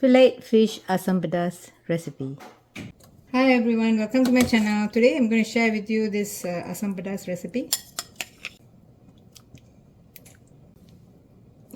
Fillet fish asam pedas recipe. Hi everyone, welcome to my channel. Today I'm going to share with you this asam pedas recipe.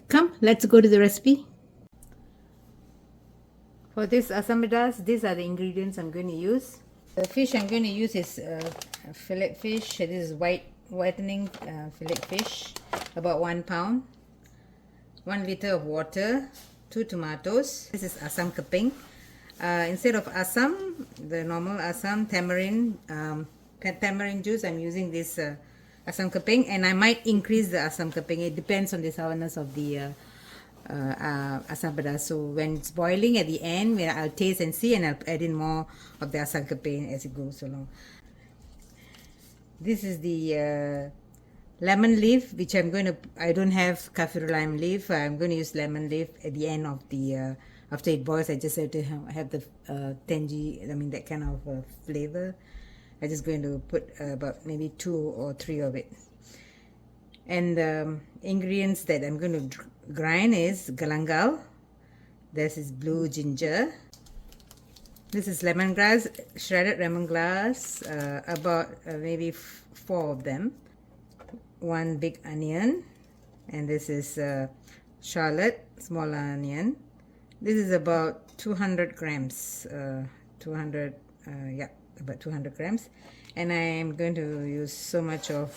Come, let's go to the recipe. For this asam pedas, these are the ingredients I'm going to use. The fish I'm going to use is fillet fish. This is whitening fillet fish, about 1 pound. 1 liter of water, 2 tomatoes. This is asam keping. Instead of asam, the normal asam, tamarind juice, I'm using this asam keping, and I might increase the asam keping. It depends on the sourness of the asam pedas. So when it's boiling at the end, I'll taste and see, and I'll add in more of the asam keping as it goes along. This is the lemon leaf, which I don't have kaffir lime leaf. I'm going to use lemon leaf at the end of the, after it boils. I just have to have the tangy, that kind of flavor. I'm just going to put about maybe 2 or 3 of it. And the ingredients that I'm going to grind is galangal. This is blue ginger. This is lemongrass, shredded lemongrass, about maybe 4 of them. 1 big onion, and this is shallot, small onion. This is about 200 grams, about 200 grams. And I am going to use so much of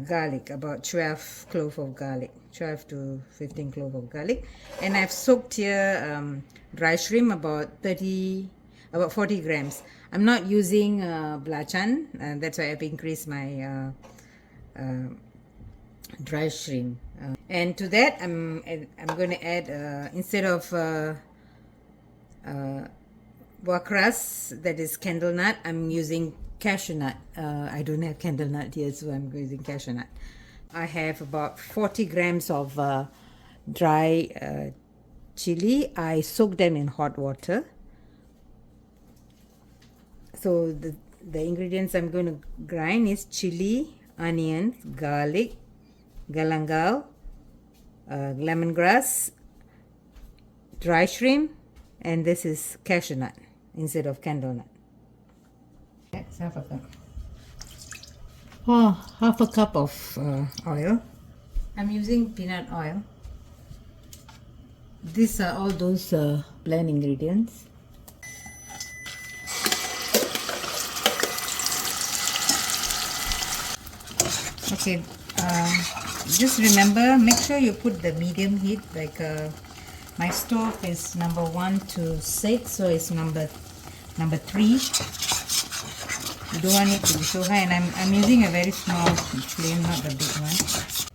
garlic, about 12 cloves of garlic, 12 to 15 cloves of garlic. And I've soaked here dry shrimp, about 40 grams. I'm not using belacan, that's why I've increased my dry shrimp, and to that I'm going to add instead of wakras, that is candle nut, I'm using cashew nut. I don't have candle nut here, so I'm using cashew nut. I have about 40 grams of dry chili. I soak them in hot water. So the ingredients I'm going to grind is chili, onions, garlic, galangal, lemongrass, dry shrimp, and this is cashew nut instead of candle nut. That's half a cup. Half a cup of oil. I'm using peanut oil. These are all those blend ingredients. Okay, just remember, make sure you put the medium heat. Like my stove is number 1 to 6, so it's number 3. You don't want it to be so high, and I'm using a very small flame, not the big one.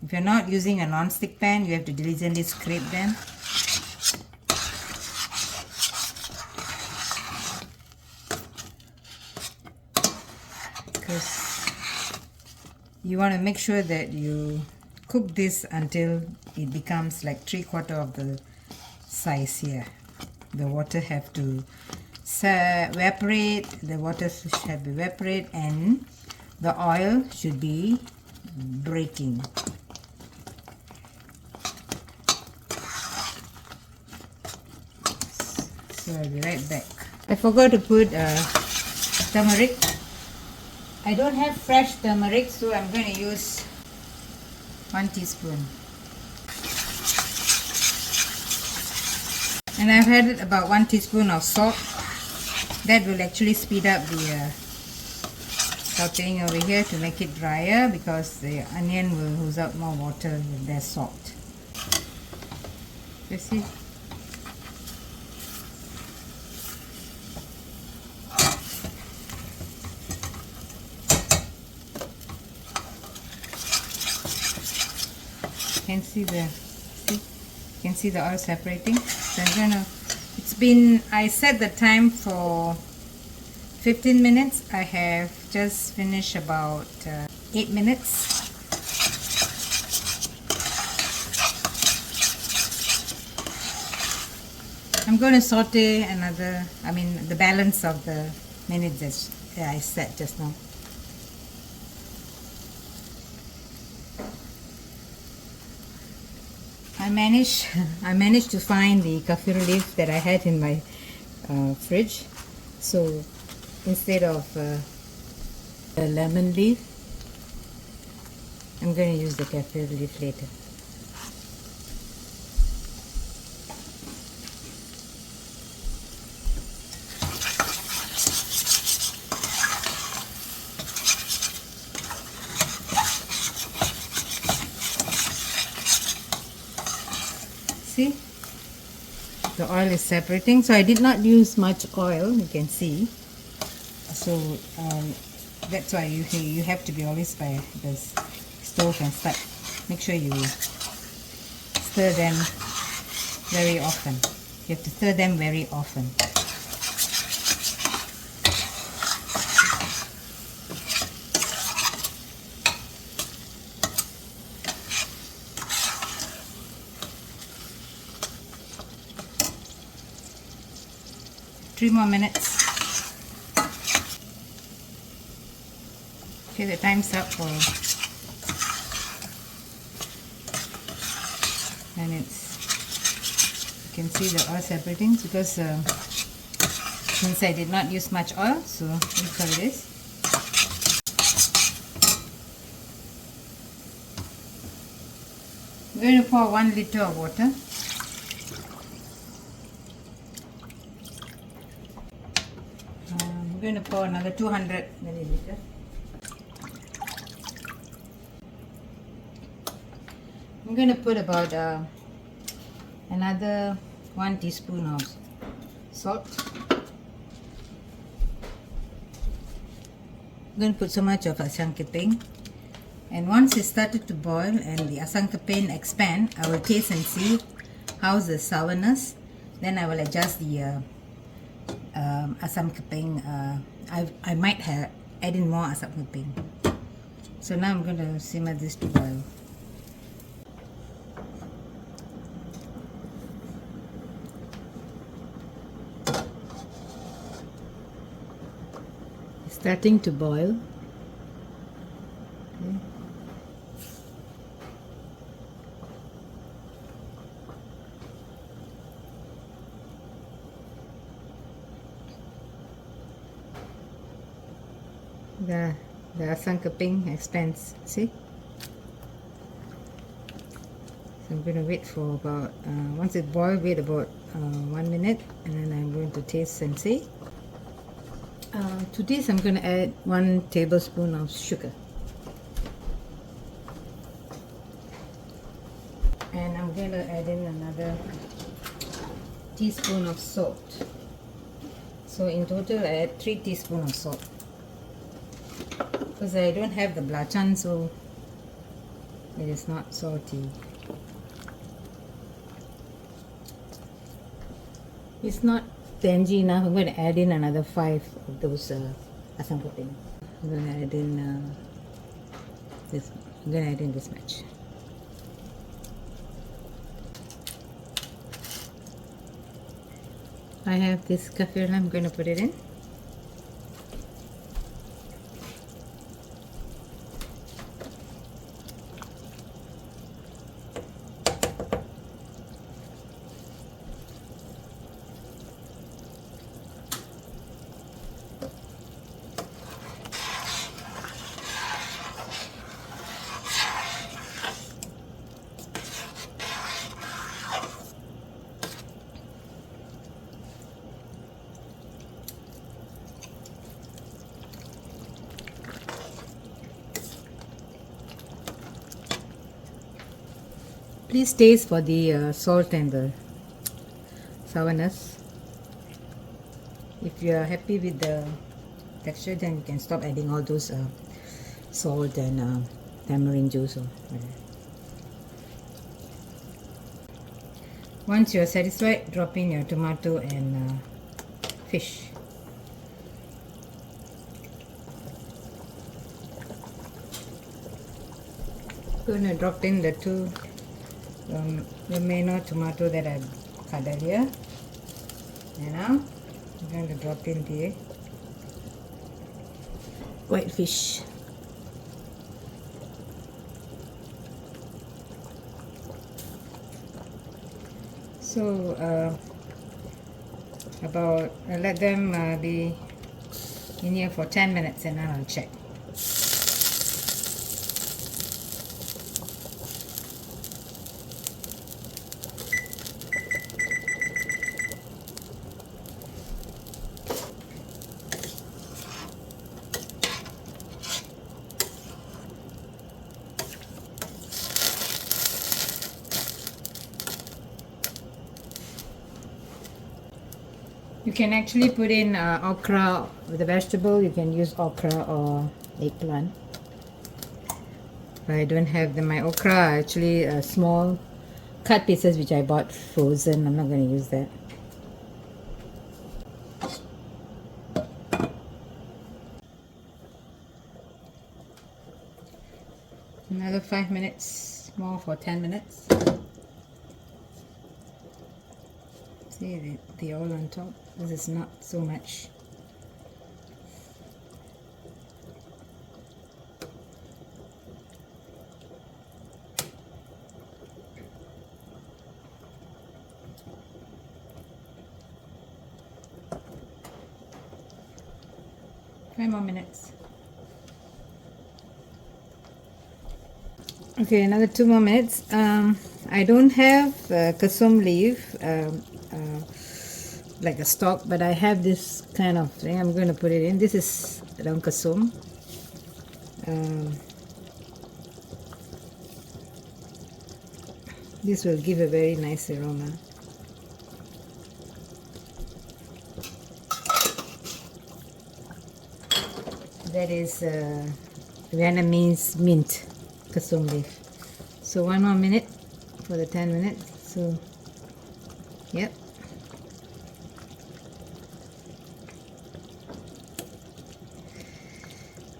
If you're not using a non-stick pan, you have to diligently scrape them. Because you want to make sure that you cook this until it becomes like 3/4 of the size here. The water have to evaporate, and the oil should be breaking. So I'll be right back. I forgot to put turmeric. I don't have fresh turmeric, so I'm going to use 1 teaspoon. And I've added about 1 teaspoon of salt. That will actually speed up the sauteing over here to make it drier, because the onion will lose out more water with their salt. You see? You can see the oil separating. So I set the time for 15 minutes. I have just finished about 8 minutes. I'm going to saute the balance of the minutes that I set just now. I managed to find the kaffir leaf that I had in my fridge. So instead of a lemon leaf, I'm going to use the kaffir leaf later. See, the oil is separating, so I did not use much oil, you can see. So that's why you have to be always by the stove and start. Make sure you stir them very often. You have to stir them very often. Three more minutes. Okay, the time's up for, and you can see the oil separating because since I did not use much oil, so look how it is. I'm going to pour 1 liter of water. I'm going to pour another 200 milliliter. I'm going to put about another 1 teaspoon of salt. I'm going to put so much of asam keping, and once it started to boil and the asam keping expand, I will taste and see how's the sourness. Then I will adjust the asam keping. I might have add in more asam keping. So now I'm going to simmer this to boil. Starting to boil. Okay. The asam keping expands, see? So I'm going to wait for about, once it boils, wait about 1 minute, and then I'm going to taste and see. To this I'm going to add 1 tablespoon of sugar. And I'm going to add in another teaspoon of salt. So in total I add 3 teaspoons of salt. Because I don't have the belacan, so it is not salty. It's not tangy enough. I'm going to add in another 5 of those asam keping. I'm going to add in this. I'm going to add in this much. I have this kaffir. I'm going to put it in. Please taste for the salt and the sourness. If you are happy with the texture, then you can stop adding all those salt and tamarind juice or whatever. Once you are satisfied, drop in your tomato and fish. I'm going to drop in the 2 Romano tomato that I cut earlier. And now I'm going to drop in the white fish. So I'll let them be in here for 10 minutes and then I'll check. You can actually put in okra with the vegetable. You can use okra or eggplant. I don't have my okra are actually small cut pieces which I bought frozen. I'm not going to use that. Another 5 minutes more for 10 minutes. See the oil on top. This is not so much. Five more minutes. Okay, another 2 more minutes. I don't have kasum leaf, like a stalk, but I have this kind of thing. I'm going to put it in. This is daun kasum. This will give a very nice aroma. That is Vietnamese mint kasum leaf. So 1 more minute for the 10 minutes. So, yep.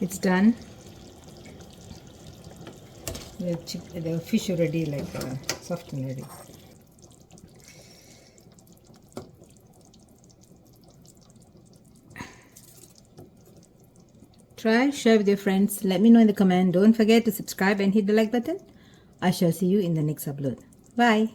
It's done. The fish already like soft and ready. Try, share with your friends. Let me know in the comment. Don't forget to subscribe and hit the like button. I shall see you in the next upload. Bye.